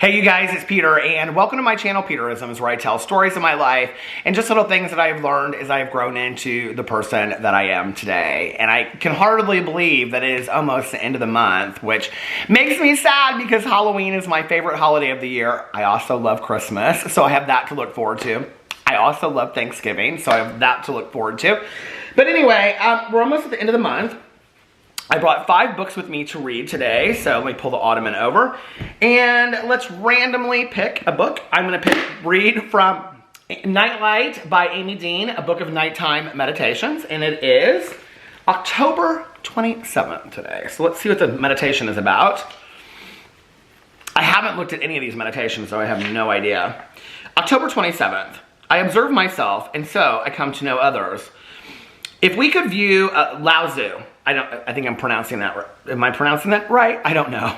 Hey you guys, it's Peter, and welcome to my channel, Peterisms, where I tell stories of my life and just little things that I've learned as I've grown into the person that I am today. And I can hardly believe that it is almost the end of the month, which makes me sad because Halloween is my favorite holiday of the year. I also love Christmas, so I have that to look forward to. I also love Thanksgiving, so I have that to look forward to. But anyway, we're almost at the end of the month. I brought 5 books with me to read today, so let me pull the ottoman over, and let's randomly pick a book. I'm going to read from Nightlight by Amy Dean, a book of nighttime meditations, and it is October 27th today. So let's see what the meditation is about. I haven't looked at any of these meditations, so I have no idea. October 27th. I observe myself, and so I come to know others. If we could view Lao Tzu, I think I'm pronouncing that right. Am I pronouncing that right? I don't know.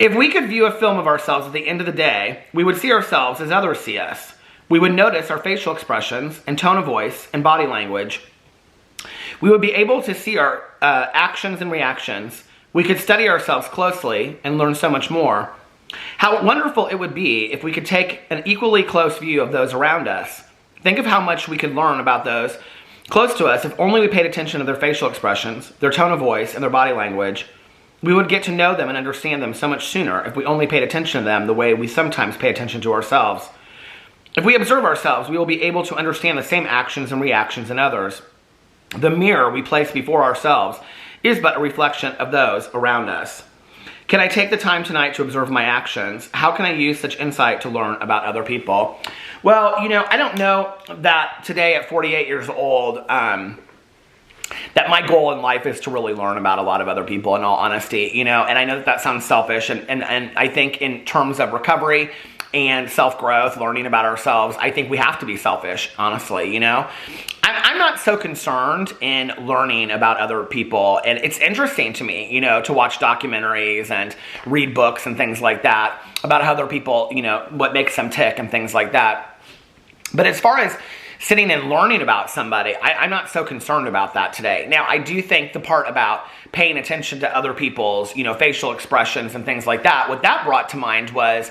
If we could view a film of ourselves at the end of the day, we would see ourselves as others see us. We would notice our facial expressions and tone of voice and body language. We would be able to see our actions and reactions. We could study ourselves closely and learn so much more. How wonderful it would be if we could take an equally close view of those around us. Think of how much we could learn about those close to us if only we paid attention to their facial expressions, their tone of voice, and their body language. We would get to know them and understand them so much sooner if we only paid attention to them the way we sometimes pay attention to ourselves. If we observe ourselves, we will be able to understand the same actions and reactions in others. The mirror we place before ourselves is but a reflection of those around us. Can I take the time tonight to observe my actions? How can I use such insight to learn about other people? Well, I don't know that today at 48 years old, that my goal in life is to really learn about a lot of other people, in all honesty, and I know that sounds selfish, and I think in terms of recovery and self-growth, learning about ourselves, I think we have to be selfish, honestly, I'm not so concerned in learning about other people, and it's interesting to me, to watch documentaries and read books and things like that about how other people, what makes them tick and things like that. But as far as sitting and learning about somebody, I'm not so concerned about that today. Now, I do think the part about paying attention to other people's, facial expressions and things like that, what that brought to mind was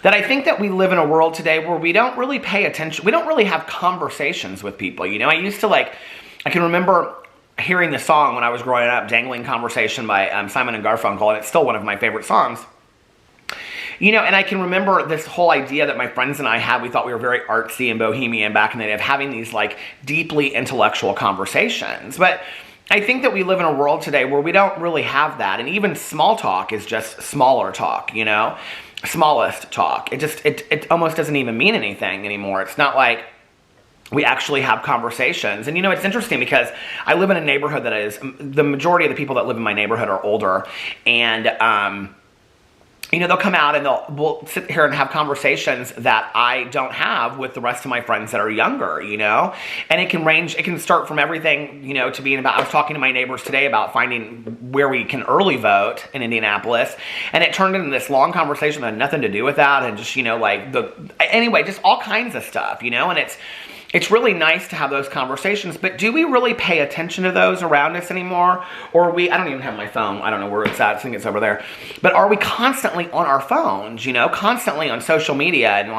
that I think that we live in a world today where we don't really pay attention. We don't really have conversations with people. I used to I can remember hearing the song when I was growing up, Dangling Conversation by Simon and Garfunkel, and it's still one of my favorite songs. And I can remember this whole idea that my friends and I had. We thought we were very artsy and bohemian back in the day of having these deeply intellectual conversations. But I think that we live in a world today where we don't really have that. And even small talk is just smaller talk, smallest talk. It almost doesn't even mean anything anymore. It's not like we actually have conversations. And it's interesting because I live in a neighborhood that is, the majority of the people that live in my neighborhood are older, and they'll come out and we'll sit here and have conversations that I don't have with the rest of my friends that are younger, and it can start from everything, to being about, I was talking to my neighbors today about finding where we can early vote in Indianapolis, and it turned into this long conversation that had nothing to do with that, and just, anyway, just all kinds of stuff, and it's really nice to have those conversations, but do we really pay attention to those around us anymore? Or I don't even have my phone. I don't know where it's at. I think it's over there. But are we constantly on our phones, constantly on social media? And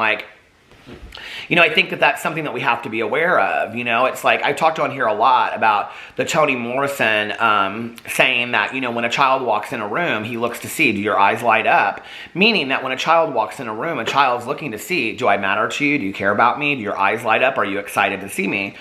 I think that that's something that we have to be aware of. It's I talked on here a lot about the Toni Morrison saying that, when a child walks in a room, he looks to see, do your eyes light up? Meaning that when a child walks in a room, a child's looking to see, do I matter to you? Do you care about me? Do your eyes light up? Are you excited to see me?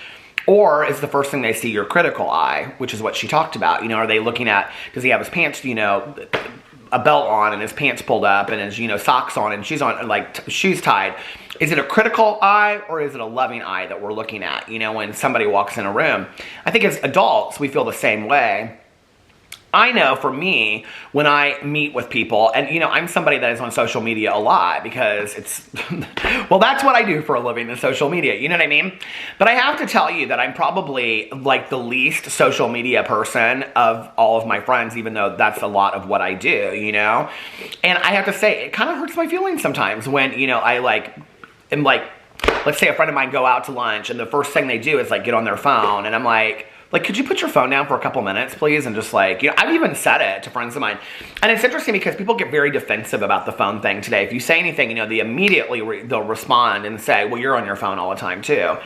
Or is the first thing they see your critical eye, which is what she talked about? Are they looking at, does he have his pants, a belt on and his pants pulled up and his, socks on and shoes on, shoes tied? Is it a critical eye or is it a loving eye that we're looking at, when somebody walks in a room? I think as adults, we feel the same way. I know for me, when I meet with people, and I'm somebody that is on social media a lot because it's, well, that's what I do for a living, is social media, you know what I mean? But I have to tell you that I'm probably the least social media person of all of my friends, even though that's a lot of what I do, And I have to say, it kind of hurts my feelings sometimes when, I am let's say a friend of mine go out to lunch and the first thing they do is get on their phone, and I'm like, like, could you put your phone down for a couple minutes, please? And just like, I've even said it to friends of mine. And it's interesting because people get very defensive about the phone thing today. If you say anything, they immediately, they'll respond and say, well, you're on your phone all the time too.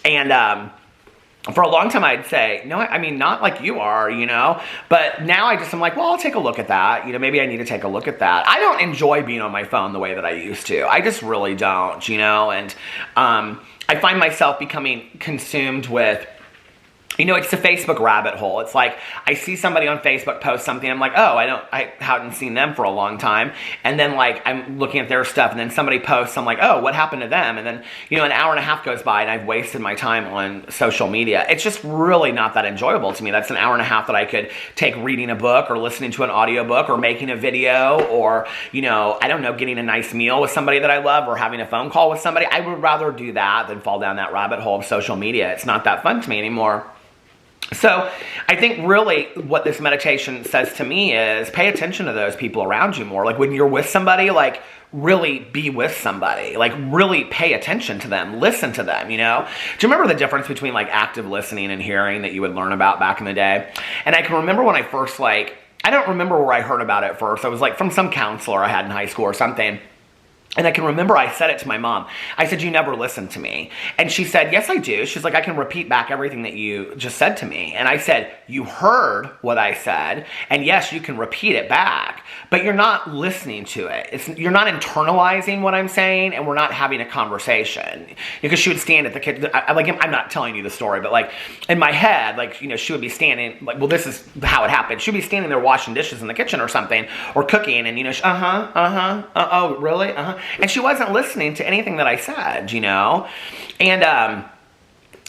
And, for a long time, I'd say, no, I mean, not like you are, but now I'm like, well, I'll take a look at that. Maybe I need to take a look at that. I don't enjoy being on my phone the way that I used to. I just really don't, and I find myself becoming consumed with, it's the Facebook rabbit hole. It's like, I see somebody on Facebook post something, I'm like, oh, I haven't seen them for a long time. And then like, I'm looking at their stuff and then somebody posts, I'm like, oh, what happened to them? And then, an hour and a half goes by and I've wasted my time on social media. It's just really not that enjoyable to me. That's an hour and a half that I could take reading a book or listening to an audiobook or making a video or, I don't know, getting a nice meal with somebody that I love or having a phone call with somebody. I would rather do that than fall down that rabbit hole of social media. It's not that fun to me anymore. So I think really what this meditation says to me is pay attention to those people around you more. Like when you're with somebody, like really be with somebody, like really pay attention to them, listen to them, Do you remember the difference between like active listening and hearing that you would learn about back in the day? And I can remember when I first I don't remember where I heard about it first. I was like from some counselor I had in high school or something. And I can remember I said it to my mom. I said, you never listen to me. And she said, yes, I do. She's like, I can repeat back everything that you just said to me. And I said, you heard what I said. And yes, you can repeat it back. But you're not listening to it. You're not internalizing what I'm saying. And we're not having a conversation. Because she would stand at the kitchen. I'm not telling you the story. But like in my head, she would be standing. Like, well, this is how it happened. She'd be standing there washing dishes in the kitchen or something. Or cooking. And, oh, really? And she wasn't listening to anything that I said, And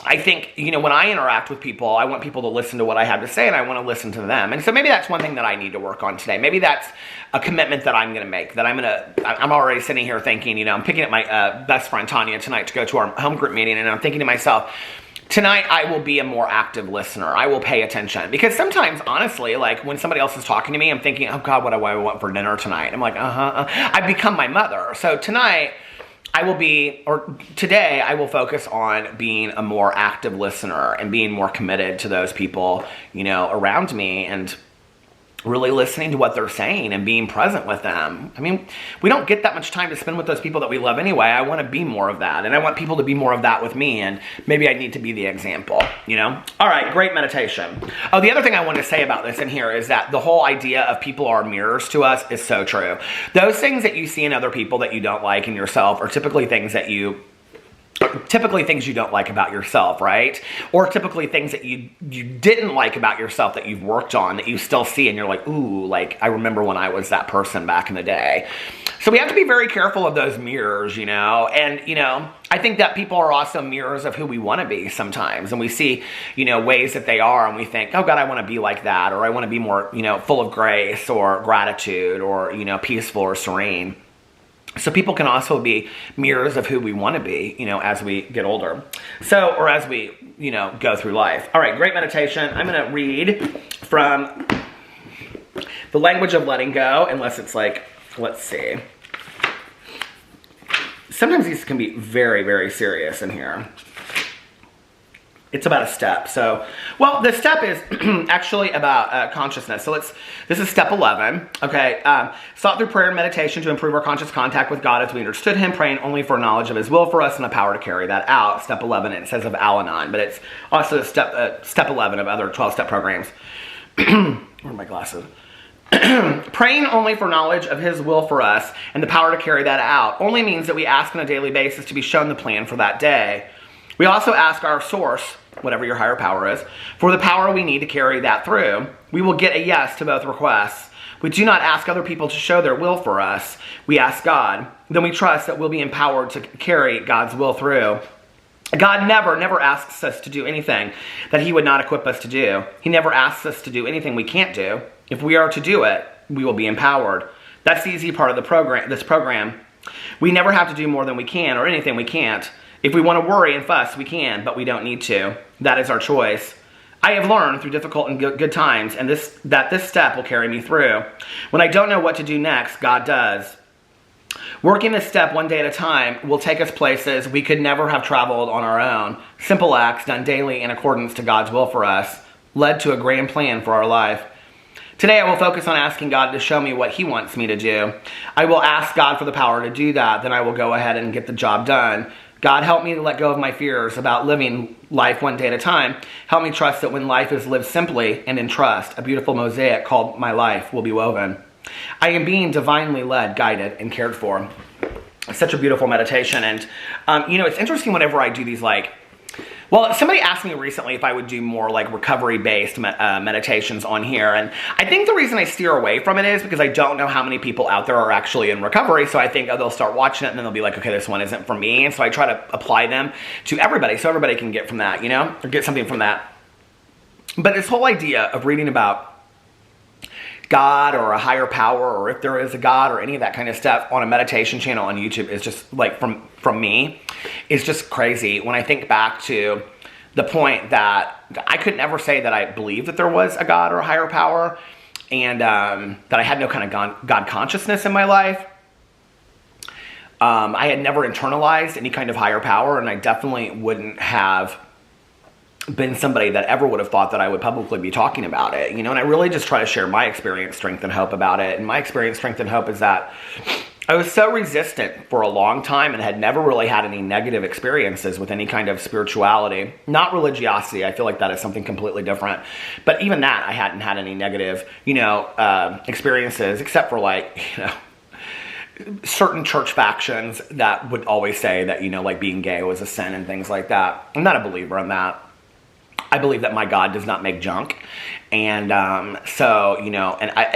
I think, when I interact with people, I want people to listen to what I have to say and I want to listen to them. And so maybe that's one thing that I need to work on today. Maybe that's a commitment that I'm going to make, that I'm already sitting here thinking, I'm picking up my best friend Tanya tonight to go to our home group meeting. And I'm thinking to myself, tonight, I will be a more active listener. I will pay attention. Because sometimes, honestly, like when somebody else is talking to me, I'm thinking, oh God, what do I want for dinner tonight? I'm like, I've become my mother. So tonight, today, I will focus on being a more active listener and being more committed to those people, around me and really listening to what they're saying and being present with them. I mean, we don't get that much time to spend with those people that we love anyway. I want to be more of that. And I want people to be more of that with me. And maybe I need to be the example, All right, great meditation. Oh, the other thing I want to say about this in here is that the whole idea of people are mirrors to us is so true. Those things that you see in other people that you don't like in yourself are typically things you don't like about yourself, right? Or typically things that you didn't like about yourself that you've worked on that you still see and you're like, ooh, like I remember when I was that person back in the day. So we have to be very careful of those mirrors, And, I think that people are also mirrors of who we want to be sometimes. And we see, ways that they are and we think, oh God, I want to be like that. Or I want to be more, full of grace or gratitude or, peaceful or serene. So people can also be mirrors of who we want to be, as we get older. Or as we, go through life. All right, great meditation. I'm going to read from The Language of Letting Go, unless it's like, let's see. Sometimes these can be very, very serious in here. It's about a step. The step is actually about consciousness. This is step 11. Okay. Sought through prayer and meditation to improve our conscious contact with God as we understood Him, praying only for knowledge of His will for us and the power to carry that out. Step 11, it says of Al-Anon, but it's also step 11 of other 12-step programs. Where are my glasses? Praying only for knowledge of His will for us and the power to carry that out only means that we ask on a daily basis to be shown the plan for that day. We also ask our source, whatever your higher power is, for the power we need to carry that through. We will get a yes to both requests. We do not ask other people to show their will for us. We ask God. Then we trust that we'll be empowered to carry God's will through. God never asks us to do anything that He would not equip us to do. He never asks us to do anything we can't do. If we are to do it, we will be empowered. That's the easy part of this program. We never have to do more than we can or anything we can't. If we want to worry and fuss, we can, but we don't need to. That is our choice. I have learned through difficult and good times that this step will carry me through. When I don't know what to do next, God does. Working this step one day at a time will take us places we could never have traveled on our own. Simple acts done daily in accordance to God's will for us led to a grand plan for our life. Today I will focus on asking God to show me what He wants me to do. I will ask God for the power to do that, then I will go ahead and get the job done. God, help me to let go of my fears about living life one day at a time. Help me trust that when life is lived simply and in trust, a beautiful mosaic called my life will be woven. I am being divinely led, guided, and cared for. It's such a beautiful meditation. And, it's interesting whenever I do these, somebody asked me recently if I would do more recovery-based meditations on here. And I think the reason I steer away from it is because I don't know how many people out there are actually in recovery. So I think they'll start watching it and then they'll be like, okay, this one isn't for me. And so I try to apply them to everybody so everybody can get from that, or get something from that. But this whole idea of reading about God or a higher power, or if there is a God, or any of that kind of stuff on a meditation channel on YouTube is just from me is just crazy. When I think back to the point that I could never say that I believed that there was a God or a higher power, and that I had no kind of God consciousness in my life. I had never internalized any kind of higher power, and I definitely wouldn't have been somebody that ever would have thought that I would publicly be talking about it, and I really just try to share my experience, strength, and hope about it. And my experience, strength, and hope is that I was so resistant for a long time and had never really had any negative experiences with any kind of spirituality, not religiosity. I feel like that is something completely different. But even that, I hadn't had any negative, experiences, except for certain church factions that would always say that, being gay was a sin and things like that. I'm not a believer in that. I believe that my God does not make junk. And and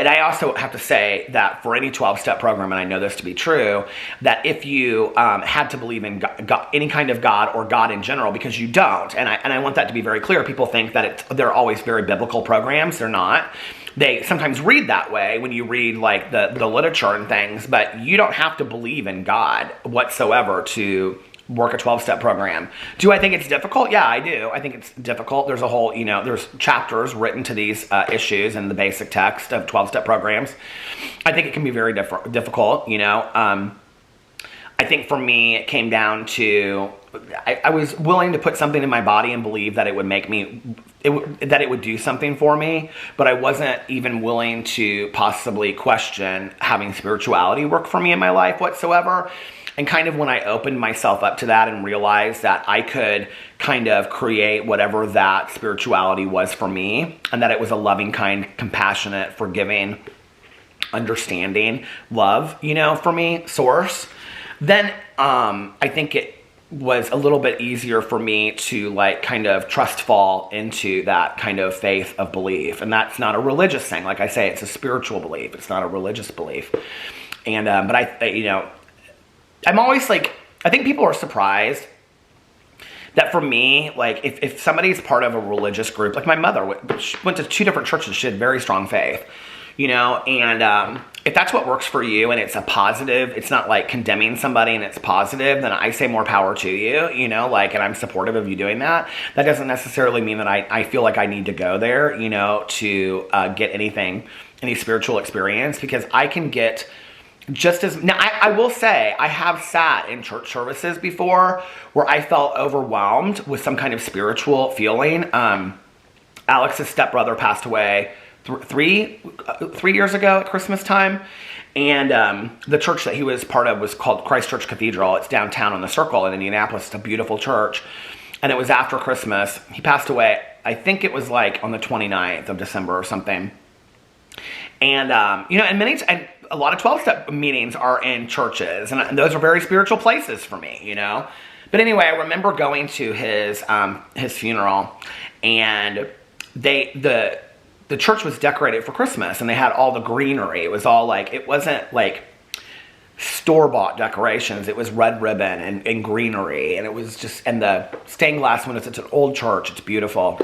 I also have to say that for any 12-step program, and I know this to be true, that if you had to believe in God, any kind of God or God in general, because you don't, and I want that to be very clear. People think that they're always very biblical programs. They're not. They sometimes read that way when you read the literature and things, but you don't have to believe in God whatsoever to work a 12-step program. Do I think it's difficult? Yeah, I do. I think it's difficult. There's a whole, there's chapters written to these issues in the basic text of 12-step programs. I think it can be very difficult, I think for me, it came down to, I was willing to put something in my body and believe that it would make me, that it would do something for me, but I wasn't even willing to possibly question having spirituality work for me in my life whatsoever. And kind of when I opened myself up to that and realized that I could kind of create whatever that spirituality was for me, and that it was a loving, kind, compassionate, forgiving, understanding love, for me, source, then I think it was a little bit easier for me to kind of trust fall into that kind of faith of belief. And that's not a religious thing. Like I say, it's a spiritual belief. It's not a religious belief. And, but I'm always I think people are surprised that for me, if somebody's part of a religious group, like my mother went to 2 different churches, she had very strong faith, and if that's what works for you and it's a positive, it's not condemning somebody and it's positive, then I say more power to you, and I'm supportive of you doing that. That doesn't necessarily mean that I feel like I need to go there, to get any spiritual experience, because I can get just as, now I will say, I have sat in church services before where I felt overwhelmed with some kind of spiritual feeling. Alex's stepbrother passed away three years ago at Christmas time. And the church that he was part of was called Christ Church Cathedral. It's downtown on the Circle in Indianapolis. It's a beautiful church. And it was after Christmas. He passed away, I think it was on the 29th of December or something. And, and a lot of 12-step meetings are in churches, and those are very spiritual places for me, But anyway, I remember going to his funeral, and the church was decorated for Christmas, and they had all the greenery. It was all it wasn't store-bought decorations. It was red ribbon and greenery, and it was just, and the stained glass windows. It's an old church. It's beautiful.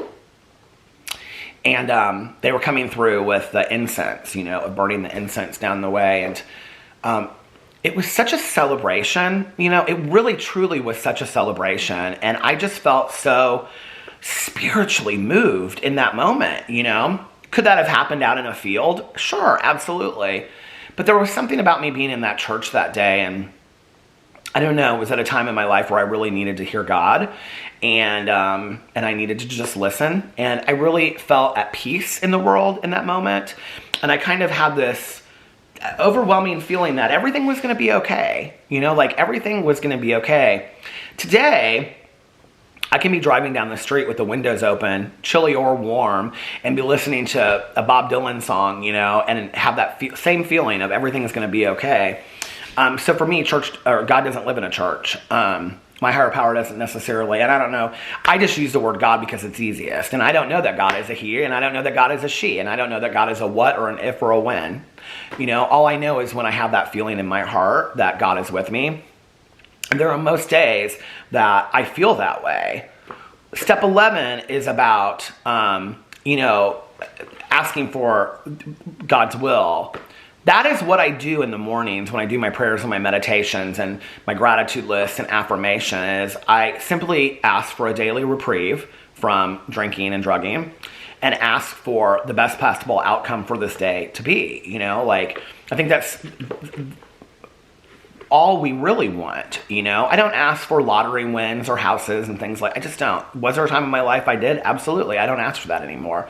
And they were coming through with the incense, burning the incense down the way. And it was such a celebration, it really, truly was such a celebration. And I just felt so spiritually moved in that moment, Could that have happened out in a field? Sure, absolutely. But there was something about me being in that church that day, and I don't know, it was at a time in my life where I really needed to hear God, and I needed to just listen, and I really felt at peace in the world in that moment, and I kind of had this overwhelming feeling that everything was going to be okay, like everything was going to be okay. Today, I can be driving down the street with the windows open, chilly or warm, and be listening to a Bob Dylan song, and have that same feeling of everything is going to be okay. So for me, God doesn't live in a church. My higher power doesn't necessarily, and I don't know, I just use the word God because it's easiest. And I don't know that God is a he, and I don't know that God is a she, and I don't know that God is a what or an if or a when. All I know is when I have that feeling in my heart that God is with me. And there are most days that I feel that way. Step 11 is about, asking for God's will. That is what I do in the mornings when I do my prayers and my meditations and my gratitude list and affirmation is I simply ask for a daily reprieve from drinking and drugging and ask for the best possible outcome for this day to be, I think that's all we really want, I don't ask for lottery wins or houses and things I just don't. Was there a time in my life I did? Absolutely. I don't ask for that anymore.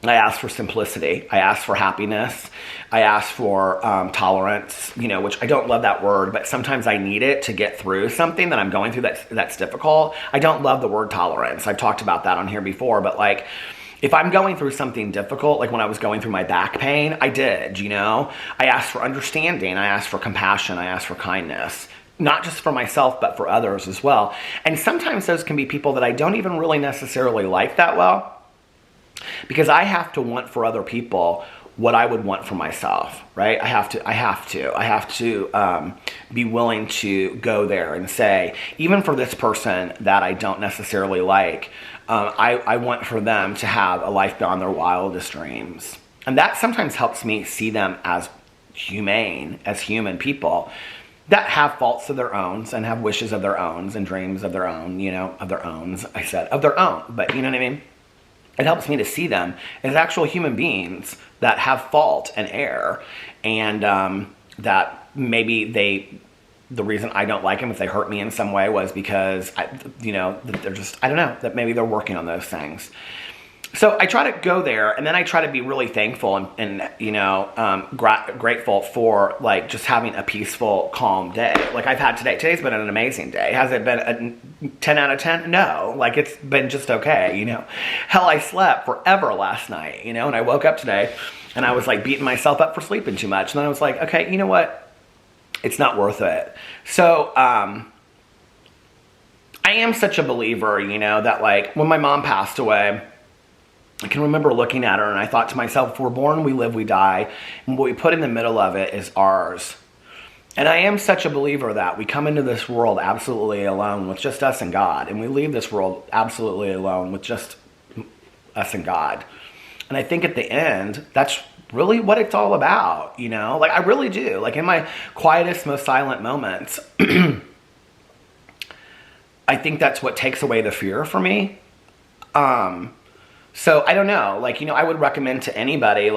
I ask for simplicity. I ask for happiness. I ask for tolerance, which I don't love that word, but sometimes I need it to get through something that I'm going through that's difficult. I don't love the word tolerance. I've talked about that on here before, but if I'm going through something difficult, like when I was going through my back pain, I did, I asked for understanding. I asked for compassion. I asked for kindness. Not just for myself, but for others as well. And sometimes those can be people that I don't even really necessarily like that well. Because I have to want for other people what I would want for myself, right? I have to be willing to go there and say, even for this person that I don't necessarily like, I want for them to have a life beyond their wildest dreams. And that sometimes helps me see them as humane, as human people that have faults of their own and have wishes of their own and dreams of their own, of their own. I said of their own, but you know what I mean? It helps me to see them as actual human beings that have fault and error, and that maybe the reason I don't like them if they hurt me in some way was because they're just, I don't know, that maybe they're working on those things. So I try to go there, and then I try to be really thankful and grateful for just having a peaceful, calm day. I've had today. Today's been an amazing day. Has it been a 10 out of 10? No. It's been just okay. Hell, I slept forever last night. And I woke up today, and I was beating myself up for sleeping too much. And then I was like, okay, you know what? It's not worth it. So I am such a believer, that when my mom passed away, I can remember looking at her and I thought to myself, if we're born, we live, we die. And what we put in the middle of it is ours. And I am such a believer that we come into this world absolutely alone with just us and God. And we leave this world absolutely alone with just us and God. And I think at the end, that's really what it's all about, I really do. In my quietest, most silent moments, I think that's what takes away the fear for me. So I don't know, I would recommend to anybody,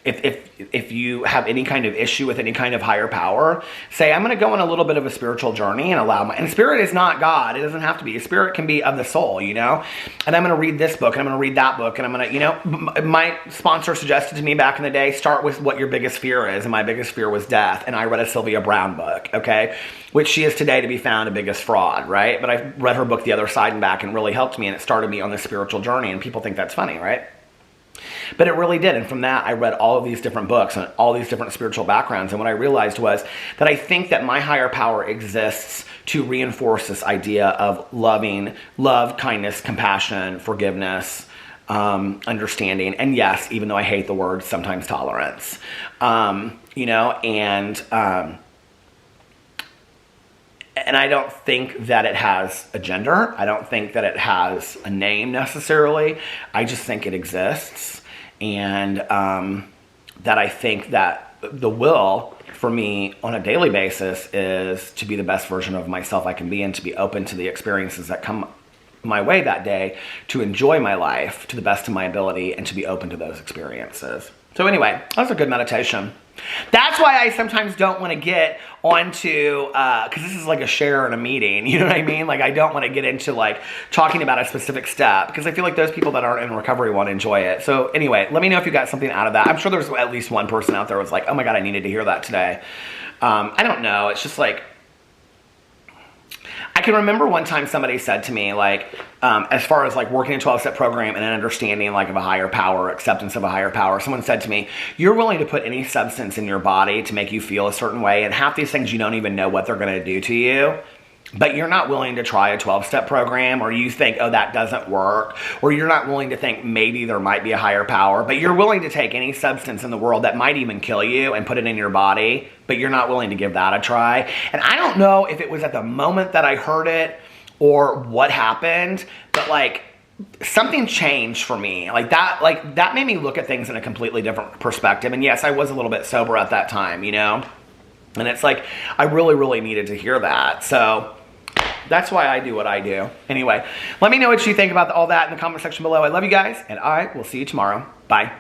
if you have any kind of issue with any kind of higher power, say, I'm going to go on a little bit of a spiritual journey and and spirit is not God. It doesn't have to be. Spirit can be of the soul, and I'm going to read this book and I'm going to read that book and I'm going to, my sponsor suggested to me back in the day, start with what your biggest fear is. And my biggest fear was death. And I read a Sylvia Browne book, okay, which she is today to be found a biggest fraud, right? But I read her book The Other Side and Back and it really helped me, and it started me on this spiritual journey, and people think that's funny, right? But it really did. And from that, I read all of these different books and all these different spiritual backgrounds. And what I realized was that I think that my higher power exists to reinforce this idea of love, kindness, compassion, forgiveness, understanding. And yes, even though I hate the word, sometimes tolerance, and I don't think that it has a gender. I don't think that it has a name necessarily. I just think it exists. And that I think that the will for me on a daily basis is to be the best version of myself I can be, and to be open to the experiences that come my way that day, to enjoy my life to the best of my ability, and to be open to those experiences. So anyway, that was a good meditation. That's why I sometimes don't want to get onto, because this is like a share in a meeting, you know what I mean? Like, I don't want to get into like talking about a specific step, because I feel like those people that aren't in recovery won't enjoy it. So anyway, let me know if you got something out of that. I'm sure there's at least one person out there who was like, oh my God, I needed to hear that today. I don't know. It's just like, I can remember one time somebody said to me, like, as far as like working a 12-step program and an understanding like of a higher power, acceptance of a higher power, someone said to me, you're willing to put any substance in your body to make you feel a certain way, and half these things you don't even know what they're going to do to you, but you're not willing to try a 12-step program, or you think, oh, that doesn't work, or you're not willing to think maybe there might be a higher power, but you're willing to take any substance in the world that might even kill you and put it in your body, but you're not willing to give that a try. And I don't know if it was at the moment that I heard it or what happened, but like something changed for me. Like that made me look at things in a completely different perspective. And yes, I was a little bit sober at that time, you know? And it's like, I really, really needed to hear that. So that's why I do what I do. Anyway, let me know what you think about all that in the comment section below. I love you guys, and I will see you tomorrow. Bye.